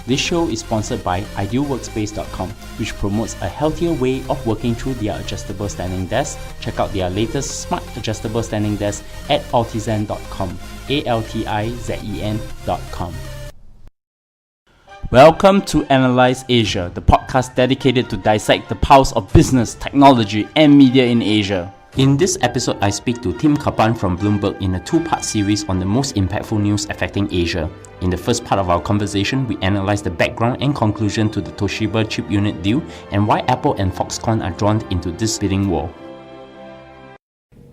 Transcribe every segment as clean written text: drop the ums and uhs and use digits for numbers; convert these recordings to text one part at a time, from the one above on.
This show is sponsored by idealworkspace.com, which promotes a healthier way of working through their adjustable standing desk. Check out their latest smart adjustable standing desk at altizen.com, ALTIZEN.com. Welcome to Analyze Asia, the podcast dedicated to dissect the pulse of business, technology, and media in Asia. In this episode, I speak to Tim Kappan from Bloomberg in a two-part series on the most impactful news affecting Asia. In the first part of our conversation, we analyze the background and conclusion to the Toshiba chip unit deal and why Apple and Foxconn are drawn into this bidding war.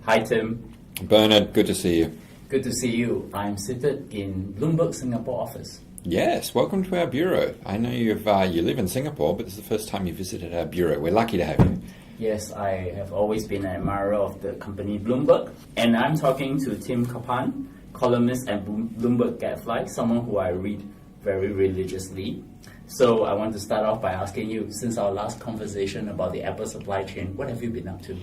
Hi Tim. Bernard, good to see you. Good to see you. I'm seated in Bloomberg Singapore office. Yes, welcome to our bureau. I know you live in Singapore, but this is the first time you visited our bureau. We're lucky to have you. Yes, I have always been an admirer of the company Bloomberg, and I'm talking to Tim Kappan, columnist at Bloomberg Gadfly, someone who I read very religiously. So I want to start off by asking you, since our last conversation about the Apple supply chain, what have you been up to?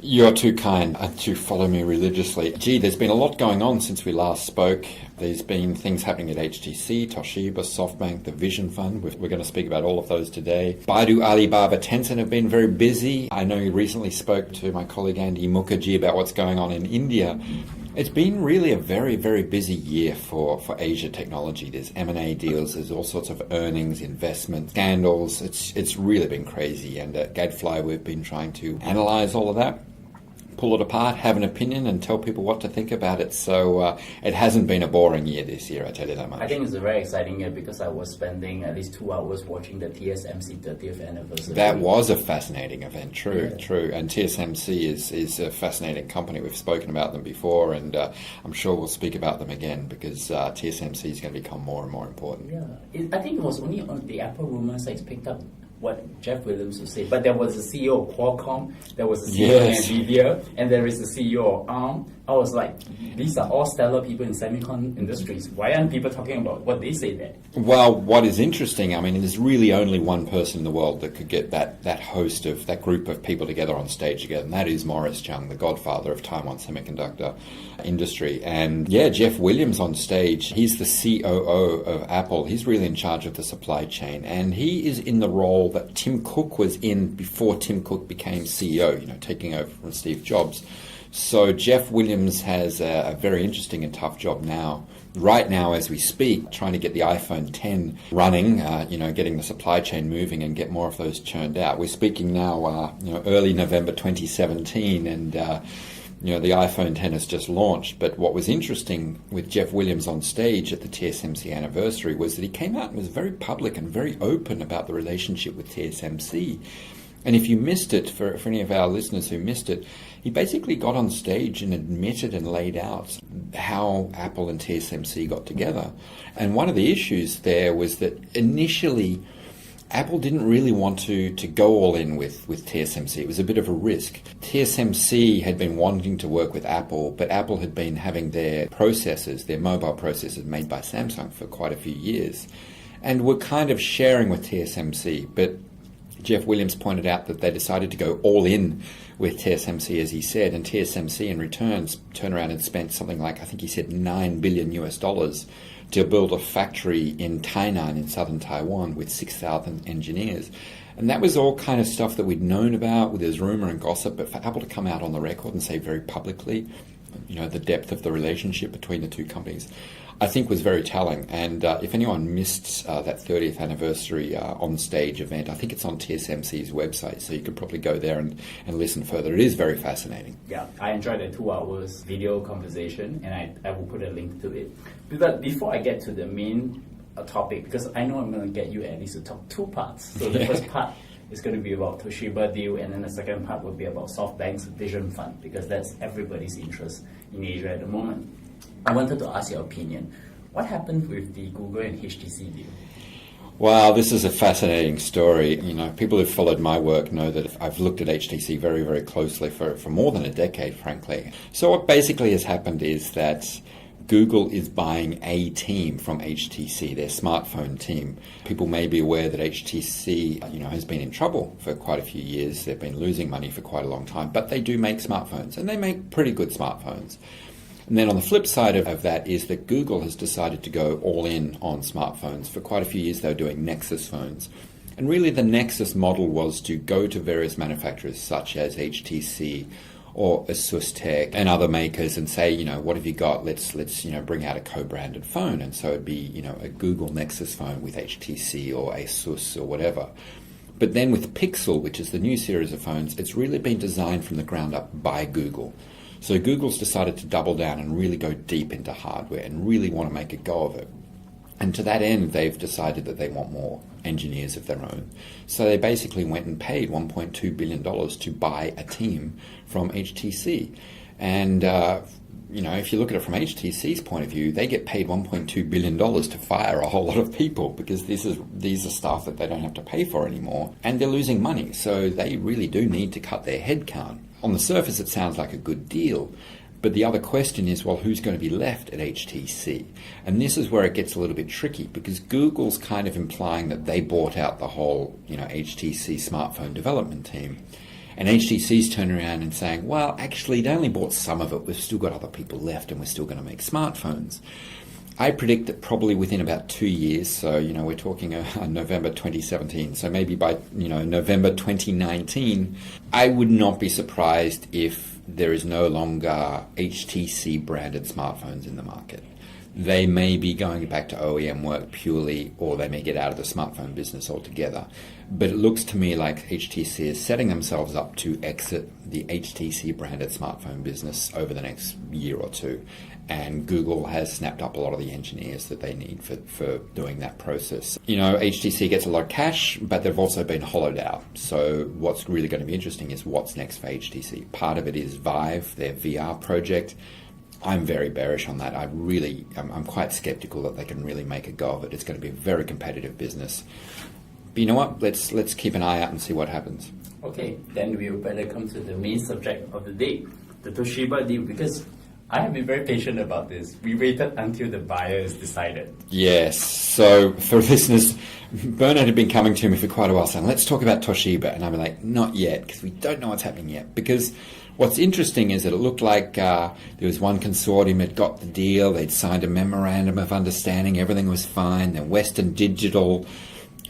You're too kind to follow me religiously. Gee, there's been a lot going on since we last spoke. There's been things happening at HTC, Toshiba, SoftBank, the Vision Fund. We're going to speak about all of those today. Baidu, Alibaba, Tencent have been very busy. I know you recently spoke to my colleague Andy Mukherjee about what's going on in India. It's been really a very, very busy year for Asia technology. There's M&A deals, there's all sorts of earnings, investment, scandals. It's really been crazy. And at Gadfly, we've been trying to analyze all of that, pull it apart, have an opinion, and tell people what to think about it. So it hasn't been a boring year this year, I tell you that much. I think it's a very exciting year because I was spending at least 2 hours watching the TSMC 30th anniversary. That was a fascinating event, true. And TSMC is a fascinating company. We've spoken about them before, and I'm sure we'll speak about them again because TSMC is going to become more and more important. Yeah, I think it was only on the Apple rumor sites picked up what Jeff Williams would say, but there was a CEO of Qualcomm, there was a CEO of NVIDIA, and there is a CEO of ARM. I was like, these are all stellar people in semicon industries. Why aren't people talking about what they say there? Well, what is interesting, I mean, there's really only one person in the world that could get that host of that group of people together on stage together, and that is Morris Chang, the godfather of Taiwan semiconductor industry. And yeah, Jeff Williams on stage, he's the COO of Apple. He's really in charge of the supply chain, and he is in the role that Tim Cook was in before Tim Cook became CEO, taking over from Steve Jobs. So Jeff Williams has a very interesting and tough job now. Right now, as we speak, trying to get the iPhone 10 running, getting the supply chain moving and get more of those churned out. We're speaking now, early November 2017, and the iPhone 10 has just launched. But what was interesting with Jeff Williams on stage at the TSMC anniversary was that he came out and was very public and very open about the relationship with TSMC. And if you missed it, for any of our listeners who missed it, he basically got on stage and admitted and laid out how Apple and TSMC got together. And one of the issues there was that initially Apple didn't really want to go all in with TSMC. It was a bit of a risk. TSMC had been wanting to work with Apple, but Apple had been having their processors, their mobile processors made by Samsung for quite a few years, and were kind of sharing with TSMC. But Jeff Williams pointed out that they decided to go all in with TSMC, as he said, and TSMC in returns turned around and spent something like, I think he said $9 billion to build a factory in Tainan in southern Taiwan with 6,000 engineers. And that was all kind of stuff that we'd known about, there's rumor and gossip, but for Apple to come out on the record and say very publicly, the depth of the relationship between the two companies, I think was very telling. And if anyone missed that 30th anniversary on-stage event, I think it's on TSMC's website, so you could probably go there and listen further. It is very fascinating. Yeah, I enjoyed the 2 hours video conversation, and I will put a link to it. But before I get to the main topic, because I know I'm going to get you at least to talk 2 parts. So the first part is going to be about Toshiba deal, and then the second part will be about SoftBank's Vision Fund, because that's everybody's interest in Asia at the moment. I wanted to ask your opinion. What happened with the Google and HTC deal? Wow, this is a fascinating story. People who've followed my work know that I've looked at HTC very, very closely for more than a decade, frankly. So what basically has happened is that Google is buying a team from HTC, their smartphone team. People may be aware that HTC, has been in trouble for quite a few years. They've been losing money for quite a long time, but they do make smartphones, and they make pretty good smartphones. And then on the flip side of that is that Google has decided to go all in on smartphones. For quite a few years, they were doing Nexus phones. And really the Nexus model was to go to various manufacturers such as HTC or ASUS and other makers and say, what have you got? Let's bring out a co-branded phone. And so it'd be, a Google Nexus phone with HTC or ASUS or whatever. But then with Pixel, which is the new series of phones, it's really been designed from the ground up by Google. So Google's decided to double down and really go deep into hardware and really want to make a go of it. And to that end, they've decided that they want more engineers of their own. So they basically went and paid $1.2 billion to buy a team from HTC. And, if you look at it from HTC's point of view, they get paid $1.2 billion to fire a whole lot of people because these are staff that they don't have to pay for anymore. And they're losing money. So they really do need to cut their headcount. On the surface, it sounds like a good deal. But the other question is, well, who's going to be left at HTC? And this is where it gets a little bit tricky because Google's kind of implying that they bought out the whole, HTC smartphone development team. And HTC's turning around and saying, well, actually, they only bought some of it. We've still got other people left and we're still going to make smartphones. I predict that probably within about 2 years, so, we're talking November 2017, so maybe by, November 2019, I would not be surprised if there is no longer HTC branded smartphones in the market. They may be going back to OEM work purely, or they may get out of the smartphone business altogether. But it looks to me like HTC is setting themselves up to exit the HTC branded smartphone business over the next year or two. And Google has snapped up a lot of the engineers that they need for doing that process. HTC gets a lot of cash, but they've also been hollowed out. So what's really going to be interesting is what's next for HTC. Part of it is Vive, their VR project. I'm very bearish on that. I'm quite skeptical that they can really make a go of it. It's going to be a very competitive business. But you know what? Let's keep an eye out and see what happens. Okay, then we'll better come to the main subject of the day, the Toshiba deal, because I have been very patient about this. We waited until the buyer is decided. Yes. So for listeners, Bernard had been coming to me for quite a while saying, let's talk about Toshiba. And I'm like, not yet, because we don't know what's happening yet. Because what's interesting is that it looked like there was one consortium that got the deal. They'd signed a memorandum of understanding. Everything was fine. Then Western Digital,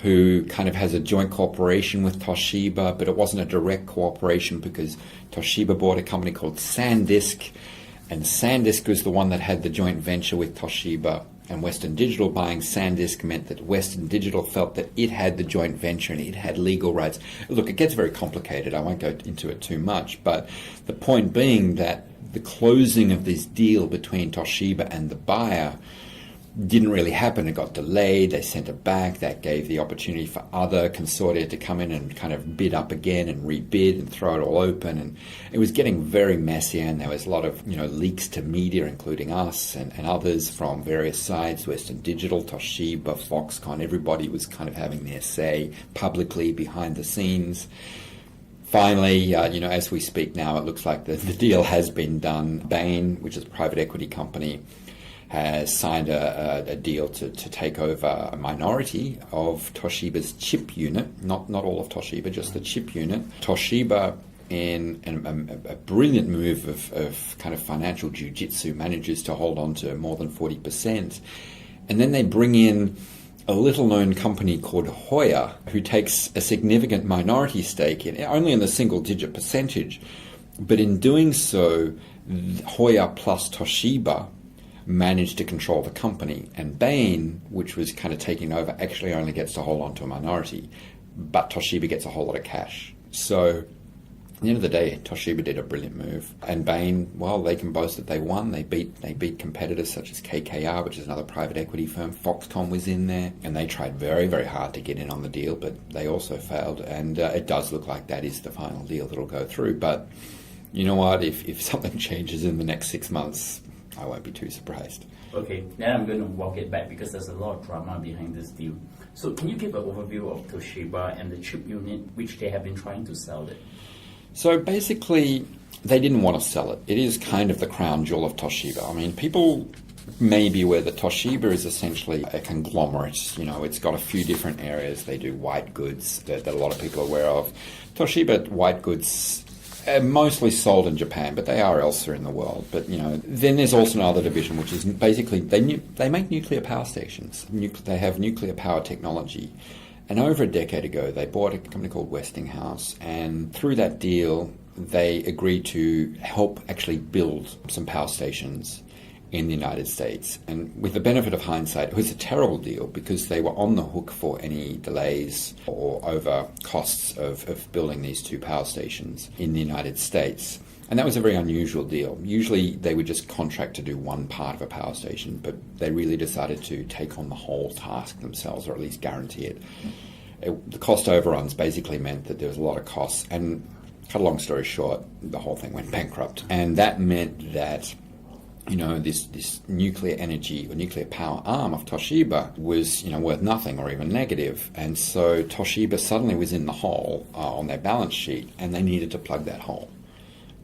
who kind of has a joint cooperation with Toshiba, but it wasn't a direct cooperation because Toshiba bought a company called SanDisk. And SanDisk was the one that had the joint venture with Toshiba, and Western Digital buying SanDisk meant that Western Digital felt that it had the joint venture and it had legal rights. Look, it gets very complicated. I won't go into it too much, but the point being that the closing of this deal between Toshiba and the buyer didn't really happen. It got delayed. They sent it back. That gave the opportunity for other consortia to come in and kind of bid up again and rebid and throw it all open. And it was getting very messy, and there was a lot of leaks to media, including us and others from various sides, Western Digital, Toshiba, Foxconn. Everybody was kind of having their say publicly behind the scenes. Finally, as we speak now, it looks like the deal has been done. Bain, which is a private equity company, has signed a deal to take over a minority of Toshiba's chip unit, not all of Toshiba, just the chip unit. Toshiba, in a brilliant move of kind of financial jiu-jitsu, manages to hold on to more than 40%. And then they bring in a little-known company called Hoya, who takes a significant minority stake only in the single-digit percentage. But in doing so, Hoya plus Toshiba managed to control the company, and Bain, which was kind of taking over, actually only gets to hold on to a minority, but Toshiba gets a whole lot of cash. So at the end of the day, Toshiba did a brilliant move, and Bain, well, they can boast that they won. They beat competitors such as KKR, which is another private equity firm. Foxconn was in there, and they tried very, very hard to get in on the deal, but they also failed, and it does look like that is the final deal that'll go through. But you know what, if something changes in the next 6 months, I won't be too surprised. Okay, then I'm going to walk it back because there's a lot of drama behind this deal. So can you give an overview of Toshiba and the chip unit, which they have been trying to sell it? So basically, they didn't want to sell it. It is kind of the crown jewel of Toshiba. I mean, people may be aware that Toshiba is essentially a conglomerate. It's got a few different areas. They do white goods that a lot of people are aware of. Toshiba white goods Mostly sold in Japan, but they are elsewhere in the world. But then there's also another division, which is basically they make nuclear power stations. They have nuclear power technology, and over a decade ago, they bought a company called Westinghouse, and through that deal, they agreed to help actually build some power stations in the United States. And with the benefit of hindsight, it was a terrible deal because they were on the hook for any delays or over costs of building these two power stations in the United States. And that was a very unusual deal. Usually they would just contract to do one part of a power station, but they really decided to take on the whole task themselves, or at least guarantee it. The cost overruns basically meant that there was a lot of costs. And cut a long story short, the whole thing went bankrupt. And that meant that this nuclear energy or nuclear power arm of Toshiba was, worth nothing or even negative. And so Toshiba suddenly was in the hole on their balance sheet, and they needed to plug that hole.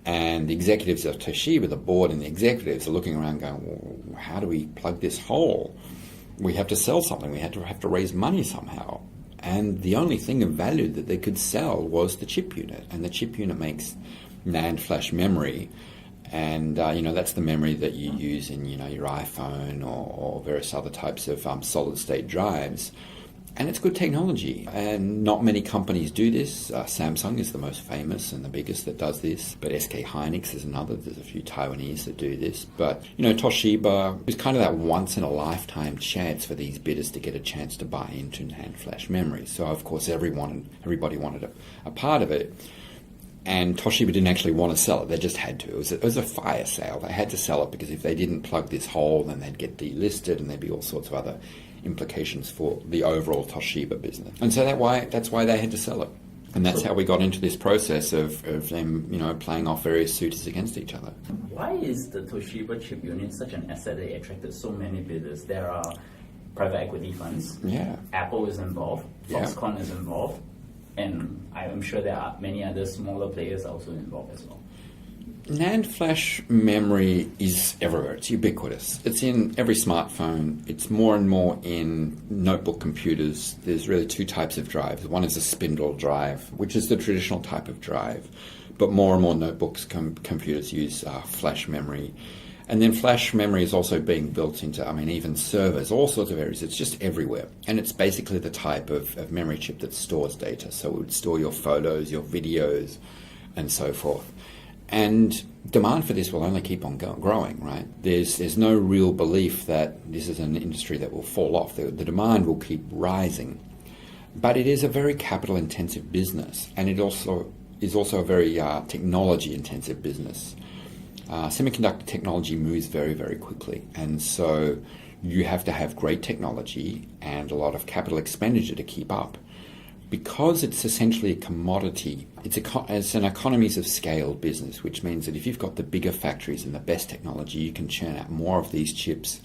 And the executives of Toshiba, the board and the executives, are looking around going, well, how do we plug this hole? We have to sell something. We have to raise money somehow. And the only thing of value that they could sell was the chip unit. And the chip unit makes NAND flash memory. And, that's the memory that you use in, your iPhone or various other types of solid-state drives. And it's good technology. And not many companies do this. Samsung is the most famous and the biggest that does this. But SK Hynix is another. There's a few Taiwanese that do this. But, Toshiba is kind of that once-in-a-lifetime chance for these bidders to get a chance to buy into NAND flash memory. So, of course, everybody wanted a part of it. And Toshiba didn't actually want to sell it. They just had to. It was a fire sale. They had to sell it because if they didn't plug this hole, then they'd get delisted and there'd be all sorts of other implications for the overall Toshiba business. And so that's why they had to sell it. And that's how we got into this process of them, playing off various suitors against each other. Why is the Toshiba chip unit such an asset that attracted so many bidders? There are private equity funds. Yeah. Apple is involved. Foxconn is involved. And I'm sure there are many other smaller players also involved as well. NAND flash memory is everywhere. It's ubiquitous. It's in every smartphone. It's more and more in notebook computers. There's really two types of drives. One is a spindle drive, which is the traditional type of drive. But more and more notebooks, computers use flash memory. And then flash memory is also being built into, even servers, all sorts of areas. It's just everywhere. And it's basically the type of memory chip that stores data. So it would store your photos, your videos, and so forth. And demand for this will only keep on growing, right? There's no real belief that this is an industry that will fall off. The demand will keep rising. But it is a very capital-intensive business. And it also is a very technology-intensive business. Semiconductor technology moves very, very quickly, and so you have to have great technology and a lot of capital expenditure to keep up. Because it's essentially a commodity, it's an economies of scale business, which means that if you've got the bigger factories and the best technology, you can churn out more of these chips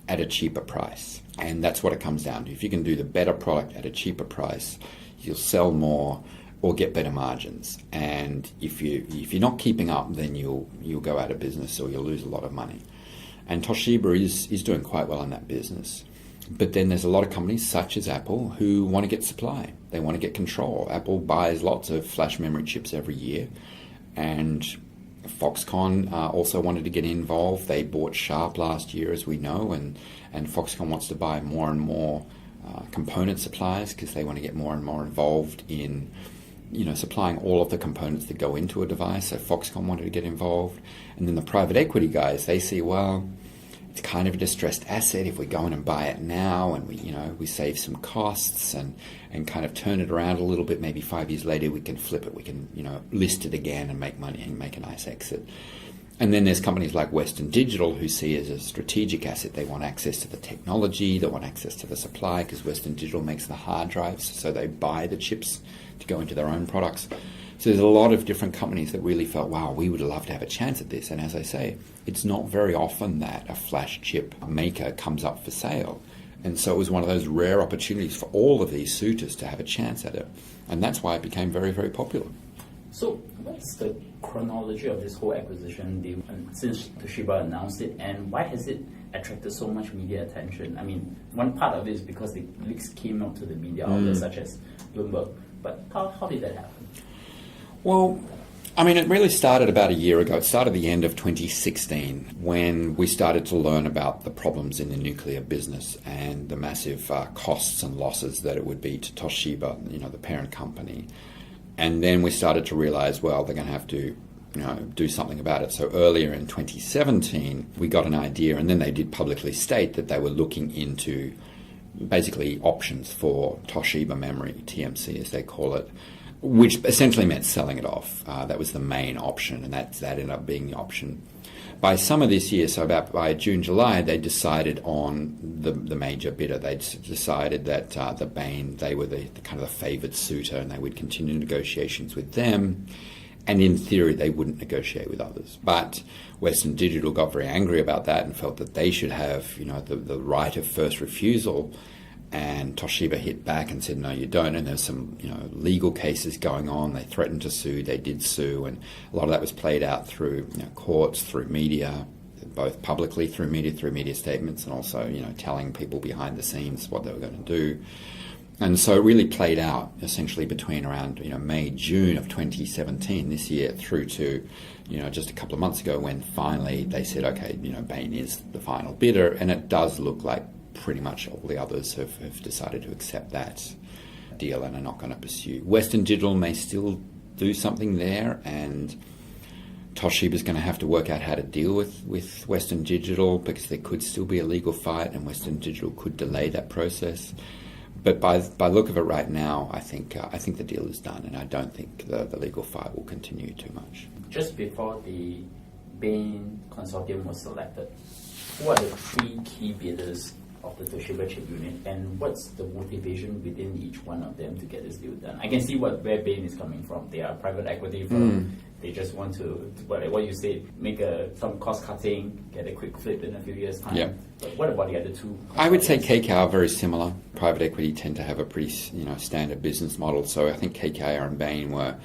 at a cheaper price. And that's what it comes down to. If you can do the better product at a cheaper price, you'll sell more or get better margins. And if you're not keeping up, then you'll go out of business or you'll lose a lot of money. And Toshiba is doing quite well in that business. But then there's a lot of companies such as Apple who want to get supply. They want to get control. Apple buys lots of flash memory chips every year. And Foxconn also wanted to get involved. They bought Sharp last year, as we know, and Foxconn wants to buy more and more component suppliers because they want to get more and more involved in supplying all of the components that go into a device. So Foxconn wanted to get involved. And then the private equity guys, they see, well, it's kind of a distressed asset if we go in and buy it now and we save some costs and kind of turn it around a little bit. Maybe 5 years later we can flip it, we can list it again and make money and make a nice exit. And then there's companies like Western Digital who see it as a strategic asset. They want access to the technology, they want access to the supply because Western Digital makes the hard drives, so they buy the chips to go into their own products. So there's a lot of different companies that really felt, wow, we would love to have a chance at this. And as I say, it's not very often that a flash chip maker comes up for sale. And so it was one of those rare opportunities for all of these suitors to have a chance at it. And that's why it became very, very popular. So what's the chronology of this whole acquisition deal since Toshiba announced it, and why has it attracted so much media attention? One part of it is because the leaks came out to the media outlets such as Bloomberg, but how did that happen? Well, I mean, it really started about a year ago. It started the end of 2016 when we started to learn about the problems in the nuclear business and the massive costs and losses that it would be to Toshiba, the parent company. And then we started to realize, well, they're going to have to do something about it. So earlier in 2017, we got an idea, and then they did publicly state that they were looking into basically options for Toshiba Memory, TMC as they call it, which essentially meant selling it off. That was the main option, and that ended up being the option. By summer this year, so about by June, July, they decided on the major bidder. They decided that the Bain, they were the kind of the favoured suitor, and they would continue negotiations with them. And in theory, they wouldn't negotiate with others. But Western Digital got very angry about that and felt that they should have, the right of first refusal. And Toshiba hit back and said, no, you don't. And there's some, legal cases going on. They threatened to sue. They did sue. And a lot of that was played out through courts, through media, both publicly through media statements, and also, telling people behind the scenes what they were going to do. And so it really played out essentially between around, May, June of 2017 this year through to, just a couple of months ago when finally they said, okay, Bain is the final bidder. And it does look like pretty much all the others have decided to accept that deal and are not going to pursue. Western Digital may still do something there, and Toshiba is going to have to work out how to deal with Western Digital, because there could still be a legal fight and Western Digital could delay that process. But by look of it right now, I think the deal is done, and I don't think the legal fight will continue too much. Just before the Bain consortium was selected, who are the three key bidders of the Toshiba chip unit, and what's the motivation within each one of them to get this deal done? I can see where Bain is coming from. They are a private equity firm. They just want to, what you said, make some cost cutting, get a quick flip in a few years' time. Yeah. But what about the other two? I would say KKR are very similar. Private equity tend to have a pretty standard business model. So I think KKR and Bain were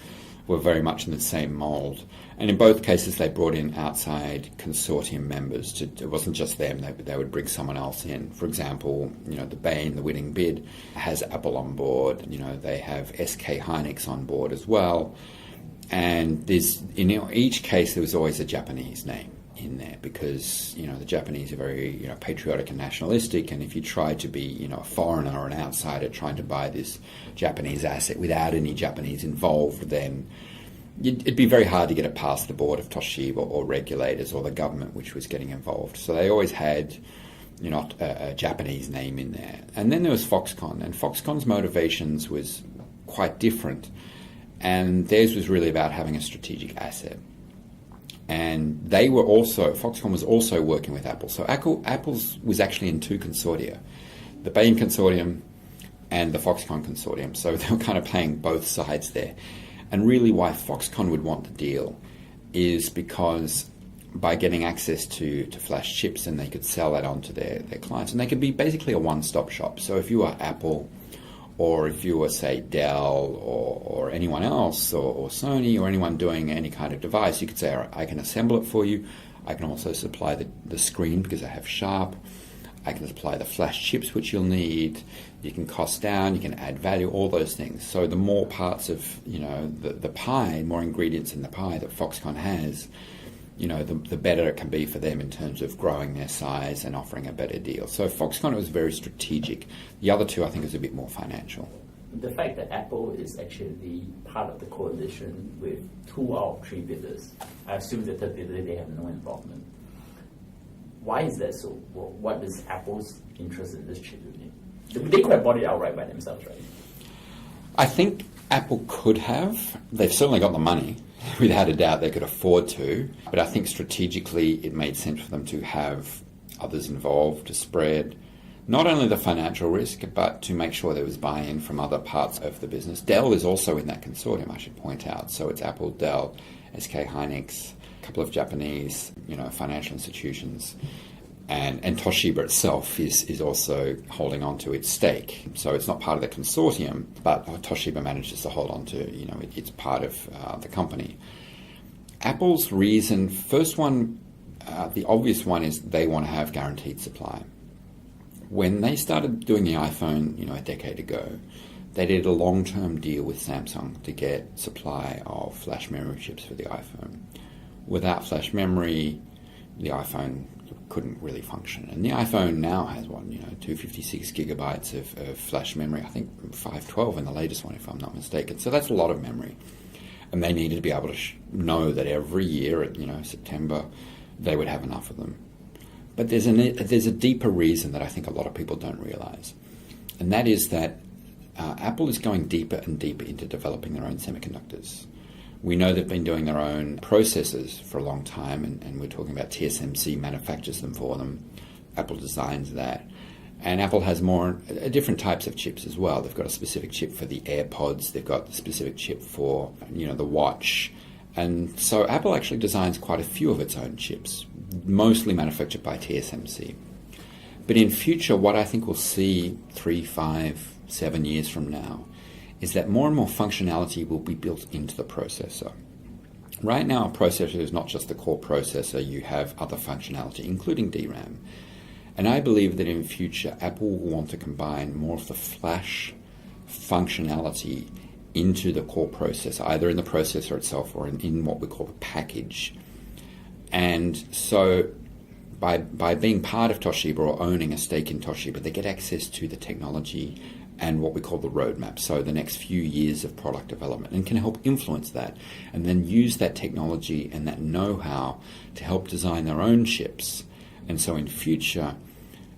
very much in the same mould. And in both cases, they brought in outside consortium members. It wasn't just them. They would bring someone else in. For example, the Bain, the winning bid, has Apple on board. They have SK Hynix on board as well. And in each case, there was always a Japanese name in there because, the Japanese are very, patriotic and nationalistic. And if you try to be, a foreigner or an outsider trying to buy this Japanese asset without any Japanese involved, then it'd be very hard to get it past the board of Toshiba or regulators or the government, which was getting involved. So they always had, a Japanese name in there. And then there was Foxconn, and Foxconn's motivations was quite different. And theirs was really about having a strategic asset. And Foxconn was also working with Apple. So Apple's was actually in two consortia, the Bain consortium and the Foxconn consortium. So they were kind of playing both sides there. And really why Foxconn would want the deal is because by getting access to flash chips, and they could sell that onto their clients. And they could be basically a one-stop shop. So if you are Apple, or if you were, say, Dell or anyone else, or Sony, or anyone doing any kind of device, you could say, all right, I can assemble it for you. I can also supply the screen because I have Sharp. I can supply the flash chips which you'll need. You can cost down, you can add value, all those things. So the more parts of, the pie, more ingredients in the pie that Foxconn has, the better it can be for them in terms of growing their size and offering a better deal. So Foxconn was very strategic. The other two, I think, is a bit more financial. The fact that Apple is actually part of the coalition with 2 out of 3 bidders, I assume the third bidder, they have no involvement. Why is that so? What is Apple's interest in this chip unit? They could have bought it outright by themselves, right? I think Apple could have. They've certainly got the money. Without a doubt, they could afford to. But I think strategically it made sense for them to have others involved to spread not only the financial risk, but to make sure there was buy-in from other parts of the business. Dell is also in that consortium, I should point out. So it's Apple, Dell, SK Hynix, a couple of Japanese, financial institutions. And Toshiba itself is also holding on to its stake. So it's not part of the consortium, but Toshiba manages to hold on to, it's part of the company. Apple's reason, first one, the obvious one is they want to have guaranteed supply. When they started doing the iPhone, a decade ago, they did a long-term deal with Samsung to get supply of flash memory chips for the iPhone. Without flash memory, the iPhone couldn't really function. And the iPhone now has 256 gigabytes of flash memory, I think 512 in the latest one, if I'm not mistaken. So that's a lot of memory. And they needed to be able to know that every year at September, they would have enough of them. But there's a deeper reason that I think a lot of people don't realize. And that is that Apple is going deeper and deeper into developing their own semiconductors. We know they've been doing their own processors for a long time, and we're talking about TSMC manufactures them for them. Apple designs that. And Apple has more different types of chips as well. They've got a specific chip for the AirPods. They've got the specific chip for, the watch. And so Apple actually designs quite a few of its own chips, mostly manufactured by TSMC. But in future, what I think we'll see 3, 5, 7 years from now is that more and more functionality will be built into the processor. Right now, a processor is not just the core processor. You have other functionality, including DRAM. And I believe that in future, Apple will want to combine more of the flash functionality into the core processor, either in the processor itself or in what we call a package. And so by being part of Toshiba or owning a stake in Toshiba, they get access to the technology and what we call the roadmap, so the next few years of product development, and can help influence that, and then use that technology and that know-how to help design their own chips. And so in future,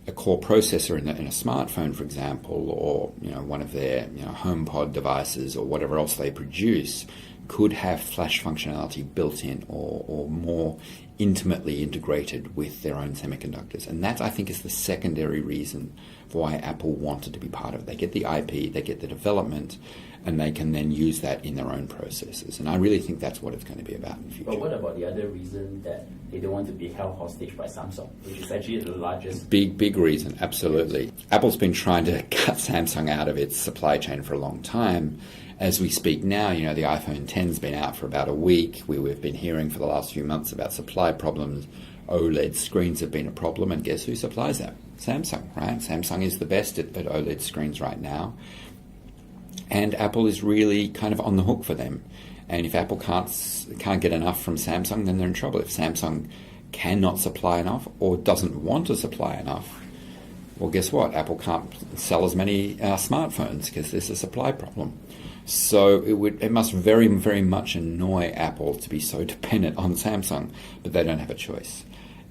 a core processor in a smartphone, for example, or one of their HomePod devices or whatever else they produce, could have flash functionality built in or more intimately integrated with their own semiconductors. And that, I think, is the secondary reason for why Apple wanted to be part of it. They get the IP, they get the development, and they can then use that in their own processes. And I really think that's what it's going to be about in the future. But what about the other reason that they don't want to be held hostage by Samsung, which is actually the largest? Big reason, absolutely. Apple's been trying to cut Samsung out of its supply chain for a long time. As we speak now, the iPhone X's been out for about a week. We've been hearing for the last few months about supply problems. OLED screens have been a problem, and guess who supplies that? Samsung, right? Samsung is the best at OLED screens right now. And Apple is really kind of on the hook for them. And if Apple can't get enough from Samsung, then they're in trouble. If Samsung cannot supply enough or doesn't want to supply enough, well, guess what? Apple can't sell as many smartphones because there's a supply problem. So it must very, very much annoy Apple to be so dependent on Samsung, but they don't have a choice.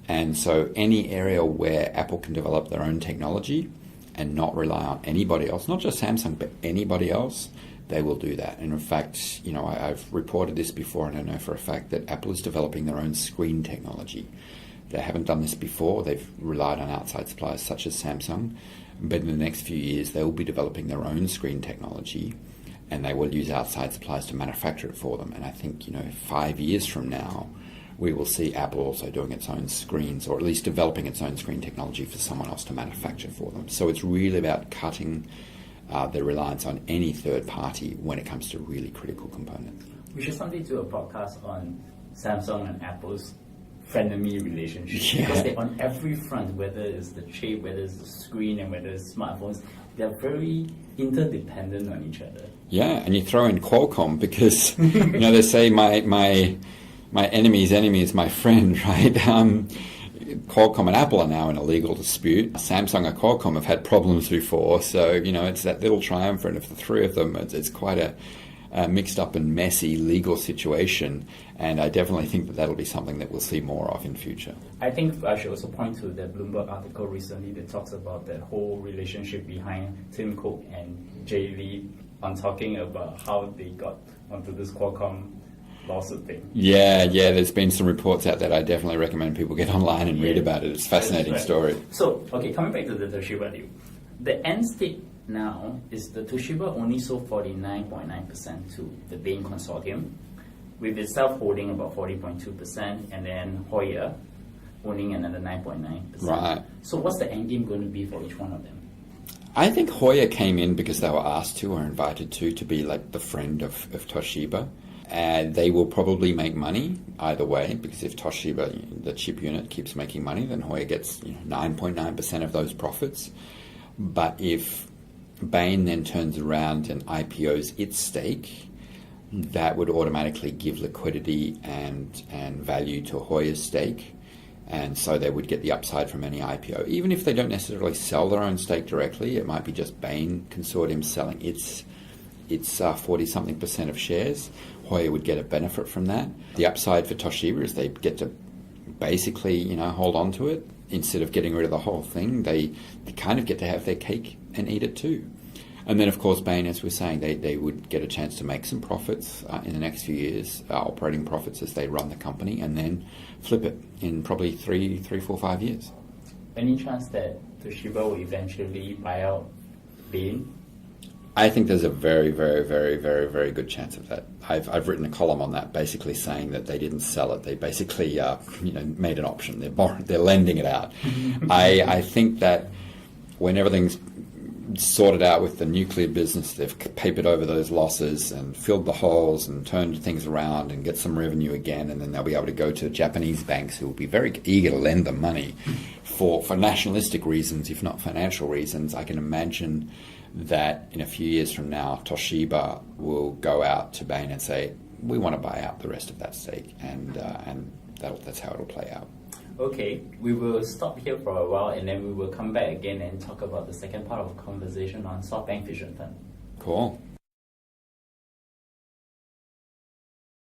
And so any area where Apple can develop their own technology and not rely on anybody else, not just Samsung, but anybody else, they will do that. And in fact, I've reported this before, and I know for a fact that Apple is developing their own screen technology. They haven't done this before. They've relied on outside suppliers such as Samsung. But in the next few years, they will be developing their own screen technology, and they will use outside suppliers to manufacture it for them. And I think, 5 years from now, we will see Apple also doing its own screens, or at least developing its own screen technology for someone else to manufacture for them. So it's really about cutting their reliance on any third party when it comes to really critical components. We should someday do a podcast on Samsung and Apple's frenemy relationship. Yeah. Because they, on every front, whether it's the chip, whether it's the screen, and whether it's smartphones, they're very interdependent on each other. Yeah, and you throw in Qualcomm because, they say my enemy's enemy is my friend, right? Qualcomm and Apple are now in a legal dispute. Samsung and Qualcomm have had problems before, so, it's that little triumvirate of the three of them. It's quite a mixed up and messy legal situation, and I definitely think that that'll be something that we'll see more of in future. I think I should also point to the Bloomberg article recently that talks about the whole relationship behind Tim Cook and Jay Lee on talking about how they got onto this Qualcomm lawsuit thing. Yeah, there's been some reports out that I definitely recommend people get online and read about it. It's a fascinating story. So, coming back to the Toshiba deal, the end state now is the Toshiba only sold 49.9% to the Bain Consortium, with itself holding about 40.2%, and then Hoya owning another 9.9%. Right. So what's the end game going to be for each one of them? I think Hoya came in because they were asked to or invited to be like the friend of Toshiba. And they will probably make money either way, because if Toshiba, the chip unit, keeps making money, then Hoya gets 9.9% of those profits. But if Bain then turns around and IPOs its stake, that would automatically give liquidity and value to Hoya's stake. And so they would get the upside from any IPO. Even if they don't necessarily sell their own stake directly, it might be just Bain Consortium selling its 40-something% of shares. Hoya would get a benefit from that. The upside for Toshiba is they get to basically, hold on to it. Instead of getting rid of the whole thing, they kind of get to have their cake and eat it too. And then, of course, Bain, as we're saying, they would get a chance to make some profits in the next few years, operating profits as they run the company, and then flip it in probably 3, 4, 5 years. Any chance that Toshiba will eventually buy out Bain? I think there's a very, very, very, very, very good chance of that. I've written a column on that, basically saying that they didn't sell it. They basically, made an option. They're lending it out. I think that when everything's sorted out with the nuclear business, they've papered over those losses and filled the holes and turned things around and get some revenue again, and then they'll be able to go to Japanese banks who will be very eager to lend them money for nationalistic reasons, if not financial reasons. I can imagine that in a few years from now, Toshiba will go out to Bain and say, we want to buy out the rest of that stake, and that's how it'll play out. Okay, we will stop here for a while and then we will come back again and talk about the second part of the conversation on SoftBank Vision Fund. Cool.